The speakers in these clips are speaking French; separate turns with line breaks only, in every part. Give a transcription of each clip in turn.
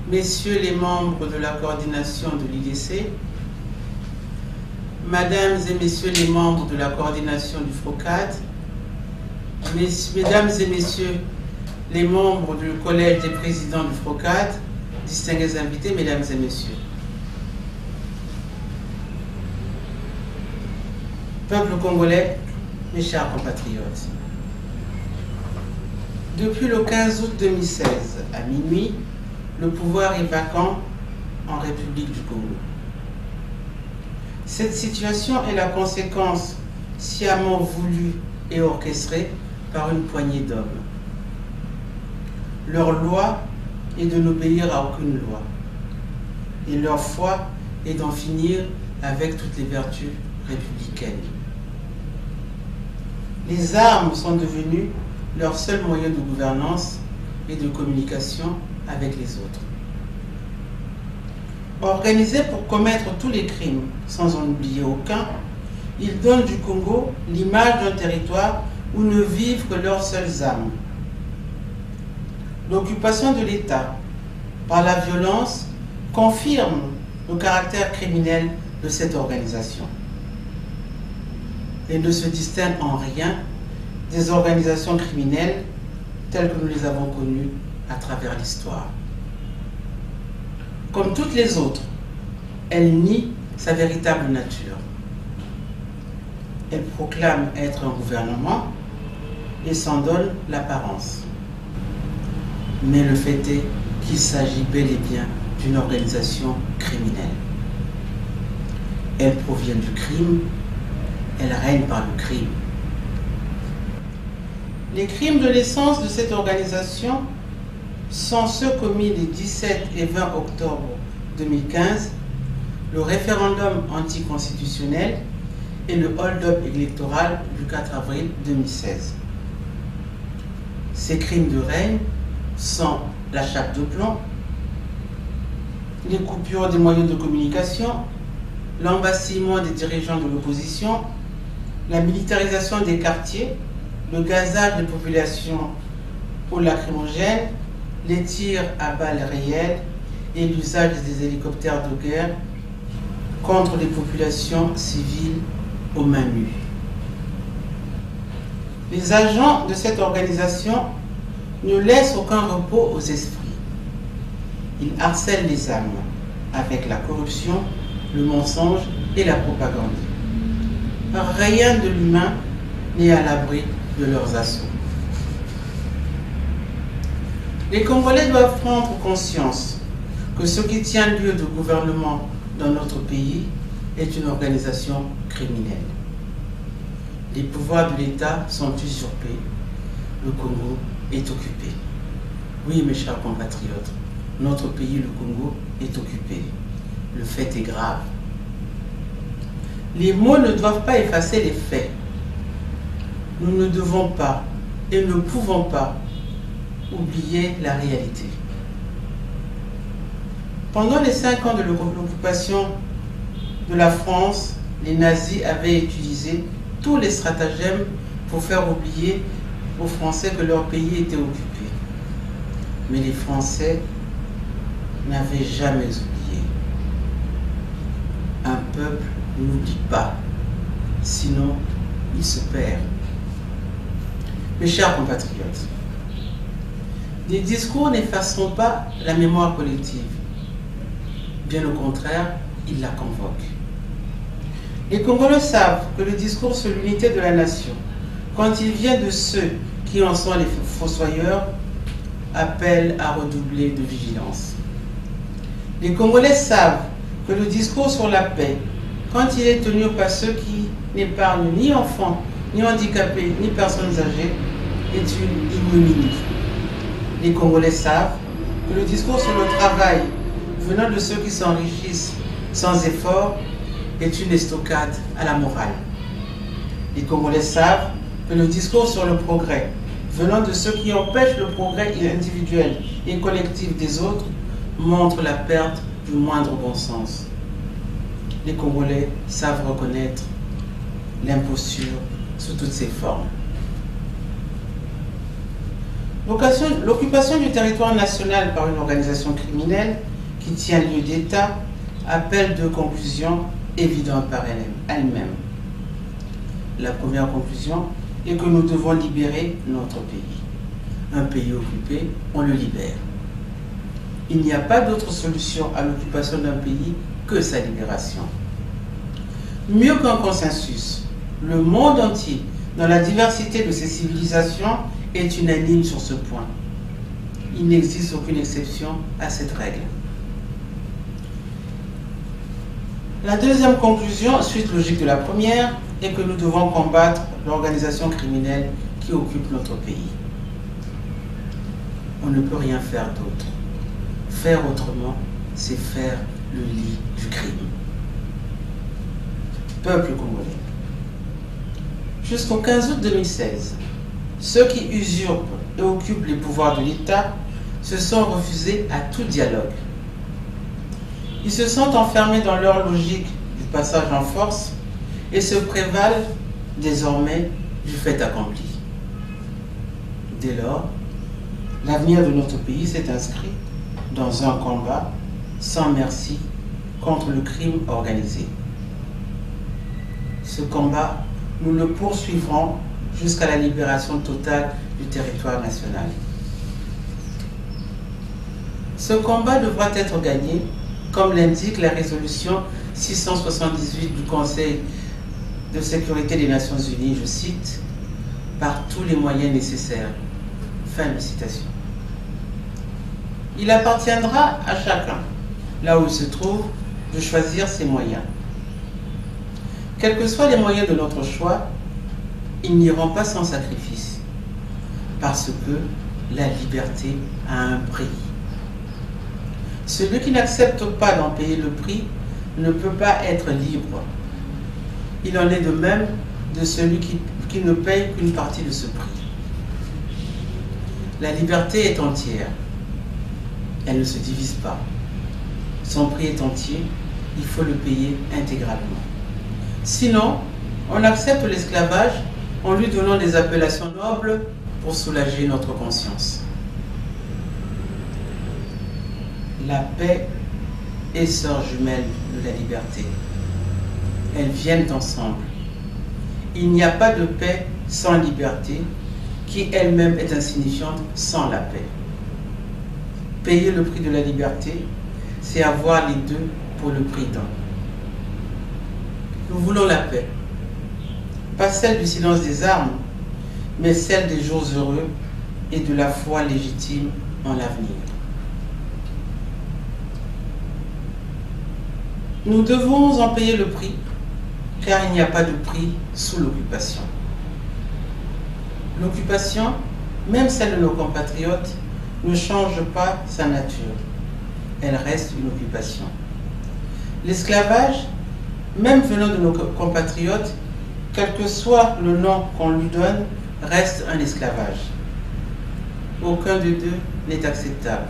Messieurs les membres de la coordination de l'IDC, Mesdames et Messieurs les membres de la coordination du FROCAD, Mesdames et Messieurs les membres du Collège des présidents du FROCAD, distingués invités, Mesdames et Messieurs. Peuple congolais, mes chers compatriotes, depuis le 15 août 2016 à minuit, le pouvoir est vacant en République du Congo. Cette situation est la conséquence sciemment voulue et orchestrée par une poignée d'hommes. Leur loi est de n'obéir à aucune loi. Et leur foi est d'en finir avec toutes les vertus républicaines. Les armes sont devenues leur seul moyen de gouvernance et de communication avec les autres. Organisés pour commettre tous les crimes, sans en oublier aucun, ils donnent du Congo l'image d'un territoire où ne vivent que leurs seules âmes. L'occupation de l'État par la violence confirme le caractère criminel de cette organisation et ne se distingue en rien des organisations criminelles telles que nous les avons connues à travers l'histoire. Comme toutes les autres, elle nie sa véritable nature. Elle proclame être un gouvernement et s'en donne l'apparence. Mais le fait est qu'il s'agit bel et bien d'une organisation criminelle. Elle provient du crime, elle règne par le crime. Les crimes de l'essence de cette organisation sont ceux commis les 17 et 20 octobre 2015, le référendum anticonstitutionnel et le hold-up électoral du 4 avril 2016. Ces crimes de règne sont la chape de plomb, les coupures des moyens de communication, l'embastillement des dirigeants de l'opposition, la militarisation des quartiers, le gazage des populations aux lacrymogènes, les tirs à balles réelles et l'usage des hélicoptères de guerre contre les populations civiles aux mains nues. Les agents de cette organisation ne laissent aucun repos aux esprits. Ils harcèlent les âmes avec la corruption, le mensonge et la propagande. Rien de l'humain n'est à l'abri de leurs assauts. Les Congolais doivent prendre conscience que ce qui tient lieu de gouvernement dans notre pays est une organisation criminelle. Les pouvoirs de l'État sont usurpés. Le Congo est occupé. Oui, mes chers compatriotes, notre pays, le Congo, est occupé. Le fait est grave. Les mots ne doivent pas effacer les faits. Nous ne devons pas et ne pouvons pas oublier la réalité. Pendant les 5 ans de l'occupation de la France, les nazis avaient utilisé tous les stratagèmes pour faire oublier aux Français que leur pays était occupé. Mais les Français n'avaient jamais oublié. Un peuple n'oublie pas, sinon il se perd. Mes chers compatriotes, les discours n'effaceront pas la mémoire collective. Bien au contraire, ils la convoquent. Les Congolais savent que le discours sur l'unité de la nation, quand il vient de ceux qui en sont les fossoyeurs, appelle à redoubler de vigilance. Les Congolais savent que le discours sur la paix, quand il est tenu par ceux qui n'épargnent ni enfants, ni handicapés, ni personnes âgées, est une ignominie. Les Congolais savent que le discours sur le travail, venant de ceux qui s'enrichissent sans effort, est une estocade à la morale. Les Congolais savent que le discours sur le progrès, venant de ceux qui empêchent le progrès individuel et collectif des autres, montre la perte du moindre bon sens. Les Congolais savent reconnaître l'imposture sous toutes ses formes. L'occupation du territoire national par une organisation criminelle qui tient lieu d'État appelle deux conclusions évidentes par elle-même. La première conclusion est que nous devons libérer notre pays. Un pays occupé, on le libère. Il n'y a pas d'autre solution à l'occupation d'un pays que sa libération. Mieux qu'un consensus, le monde entier, dans la diversité de ses civilisations, est unanime sur ce point. Il n'existe aucune exception à cette règle. La deuxième conclusion, suite logique de la première, est que nous devons combattre l'organisation criminelle qui occupe notre pays. On ne peut rien faire d'autre. Faire autrement, c'est faire le lit du crime. Peuple congolais. Jusqu'au 15 août 2016, ceux qui usurpent et occupent les pouvoirs de l'État se sont refusés à tout dialogue. Ils se sont enfermés dans leur logique du passage en force et se prévalent désormais du fait accompli. Dès lors, l'avenir de notre pays s'est inscrit dans un combat sans merci contre le crime organisé. Ce combat, nous le poursuivrons jusqu'à la libération totale du territoire national. Ce combat devra être gagné, comme l'indique la résolution 678 du Conseil de sécurité des Nations Unies, je cite, « par tous les moyens nécessaires ». Fin de citation. Il appartiendra à chacun, là où il se trouve, de choisir ses moyens. Quels que soient les moyens de notre choix, ils n'iront pas sans sacrifice, parce que la liberté a un prix. Celui qui n'accepte pas d'en payer le prix ne peut pas être libre. Il en est de même de celui qui ne paye qu'une partie de ce prix. La liberté est entière. Elle ne se divise pas. Son prix est entier, il faut le payer intégralement. Sinon, on accepte l'esclavage en lui donnant des appellations nobles pour soulager notre conscience. La paix est sœur jumelle de la liberté. Elles viennent ensemble. Il n'y a pas de paix sans liberté, qui elle-même est insignifiante sans la paix. Payer le prix de la liberté, c'est avoir les deux pour le prix d'un. Nous voulons la paix, pas celle du silence des armes, mais celle des jours heureux et de la foi légitime en l'avenir. Nous devons en payer le prix, car il n'y a pas de prix sous l'occupation. L'occupation, même celle de nos compatriotes, ne change pas sa nature. Elle reste une occupation. L'esclavage, même venant de nos compatriotes, quel que soit le nom qu'on lui donne, reste un esclavage. Aucun des deux n'est acceptable.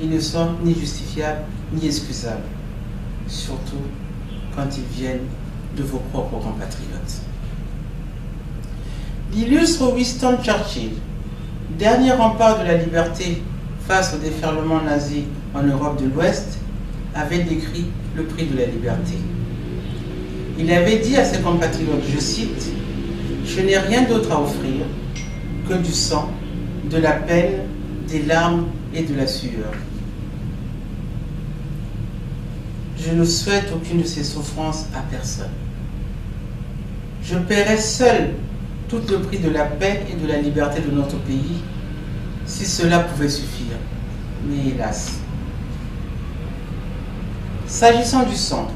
Ils ne sont ni justifiables ni excusables, surtout quand ils viennent de vos propres compatriotes. L'illustre Winston Churchill, dernier rempart de la liberté face au déferlement nazi en Europe de l'Ouest, avait décrit le prix de la liberté. Il avait dit à ses compatriotes, je cite, « Je n'ai rien d'autre à offrir que du sang, de la peine, des larmes et de la sueur. Je ne souhaite aucune de ces souffrances à personne. Je paierai seul tout le prix de la paix et de la liberté de notre pays, si cela pouvait suffire. Mais hélas. S'agissant du sang,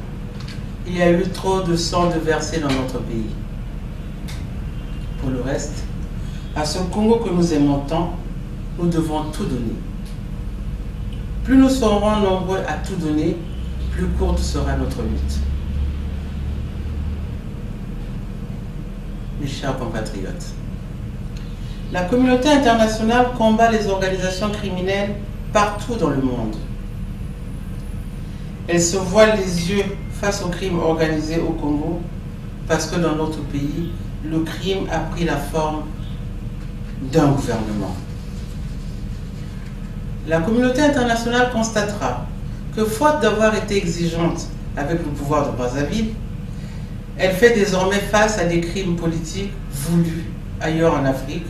il y a eu trop de sang de versé dans notre pays. Pour le reste, à ce Congo que nous aimons tant, nous devons tout donner. Plus nous serons nombreux à tout donner, plus courte sera notre lutte. Mes chers compatriotes, la communauté internationale combat les organisations criminelles partout dans le monde. Elle se voile les yeux face au crime organisé au Congo parce que dans notre pays, le crime a pris la forme d'un gouvernement. la communauté internationale constatera que, faute d'avoir été exigeante avec le pouvoir de Brazzaville, elle fait désormais face à des crimes politiques voulus ailleurs en Afrique,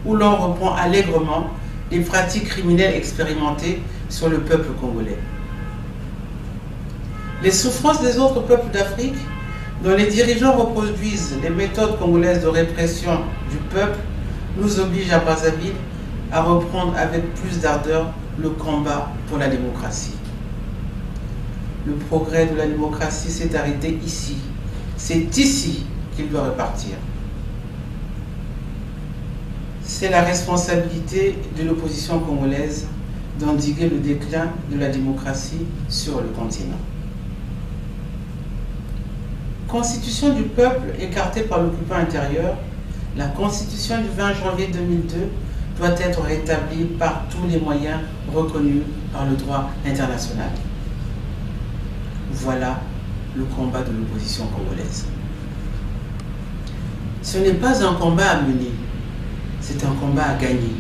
où l'on reprend allègrement les pratiques criminelles expérimentées sur le peuple congolais. Les souffrances des autres peuples d'Afrique, dont les dirigeants reproduisent les méthodes congolaises de répression du peuple, nous obligent à Brazzaville à reprendre avec plus d'ardeur le combat pour la démocratie. Le progrès de la démocratie s'est arrêté ici. C'est ici qu'il doit repartir. C'est la responsabilité de l'opposition congolaise d'endiguer le déclin de la démocratie sur le continent. Constitution du peuple écartée par l'occupant intérieur, la Constitution du 20 janvier 2002 doit être rétablie par tous les moyens reconnus par le droit international. Voilà le combat de l'opposition congolaise. Ce n'est pas un combat à mener, c'est un combat à gagner.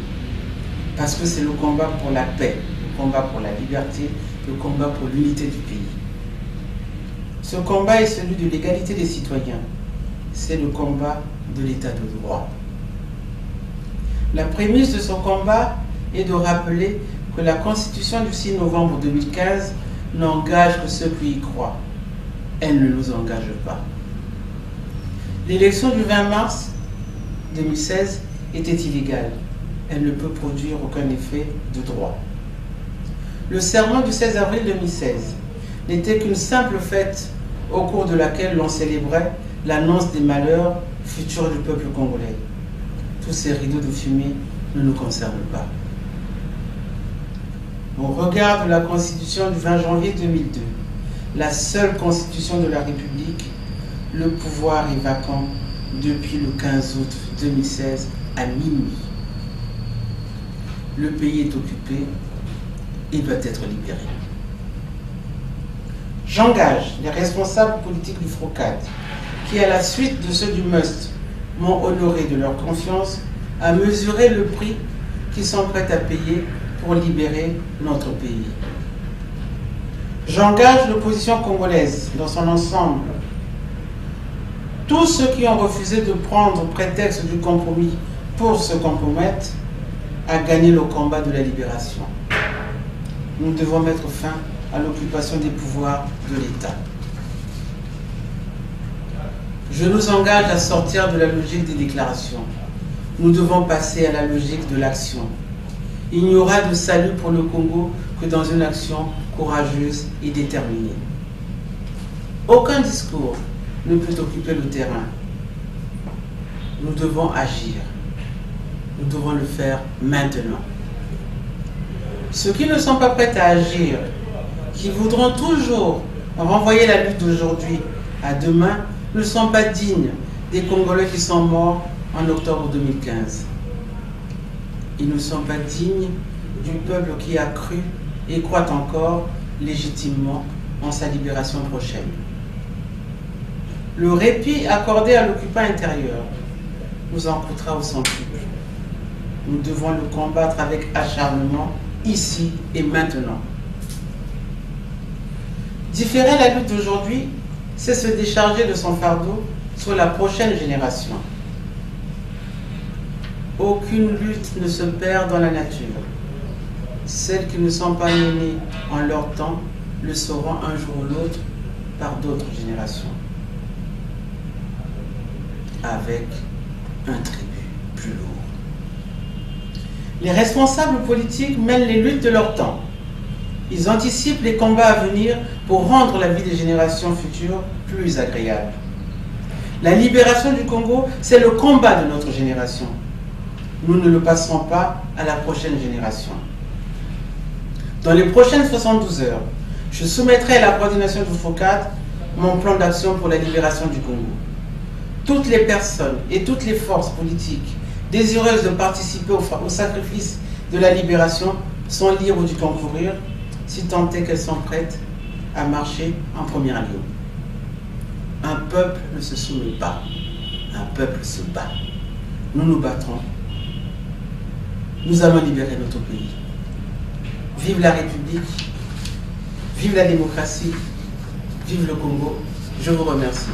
Parce que c'est le combat pour la paix, le combat pour la liberté, le combat pour l'unité du pays. Ce combat est celui de l'égalité des citoyens. C'est le combat de l'état de droit. La prémisse de ce combat est de rappeler que la Constitution du 6 novembre 2015 n'engage que ceux qui y croient. Elle ne nous engage pas. L'élection du 20 mars 2016 était illégale. Elle ne peut produire aucun effet de droit. Le serment du 16 avril 2016 n'était qu'une simple fête au cours de laquelle l'on célébrait l'annonce des malheurs futurs du peuple congolais. Tous ces rideaux de fumée ne nous concernent pas. Au regard de la Constitution du 20 janvier 2002, la seule Constitution de la République, le pouvoir est vacant depuis le 15 août 2016 à minuit. Le pays est occupé et doit être libéré. J'engage les responsables politiques du FROCAD, qui à la suite de ceux du MUST m'ont honoré de leur confiance, à mesurer le prix qu'ils sont prêts à payer pour libérer notre pays. J'engage l'opposition congolaise dans son ensemble, tous ceux qui ont refusé de prendre prétexte du compromis pour se compromettre, à gagner le combat de la libération. Nous devons mettre fin à l'occupation des pouvoirs de l'État. Je nous engage à sortir de la logique des déclarations. Nous devons passer à la logique de l'action. Il n'y aura de salut pour le Congo que dans une action courageuse et déterminée. Aucun discours ne peut occuper le terrain. Nous devons agir. Nous devons le faire maintenant. Ceux qui ne sont pas prêts à agir, qui voudront toujours renvoyer la lutte d'aujourd'hui à demain, ne sont pas dignes des Congolais qui sont morts en octobre 2015. Ils ne sont pas dignes du peuple qui a cru et croit encore légitimement en sa libération prochaine. Le répit accordé à l'occupant intérieur nous en coûtera au centuple. Nous devons le combattre avec acharnement, ici et maintenant. Différer la lutte d'aujourd'hui, c'est se décharger de son fardeau sur la prochaine génération. Aucune lutte ne se perd dans la nature. Celles qui ne sont pas menées en leur temps le seront un jour ou l'autre par d'autres générations, avec un tribut plus lourd. Les responsables politiques mènent les luttes de leur temps. Ils anticipent les combats à venir pour rendre la vie des générations futures plus agréable. La libération du Congo, c'est le combat de notre génération. Nous ne le passerons pas à la prochaine génération. Dans les prochaines 72 heures, je soumettrai à la coordination du FROCAD mon plan d'action pour la libération du Congo. Toutes les personnes et toutes les forces politiques désireuses de participer au sacrifice de la libération sont libres d'y concourir, si tant est qu'elles sont prêtes à marcher en première ligne. Un peuple ne se soumet pas, un peuple se bat. Nous nous battrons. Nous allons libérer notre pays. Vive la République, vive la démocratie, vive le Congo. Je vous remercie.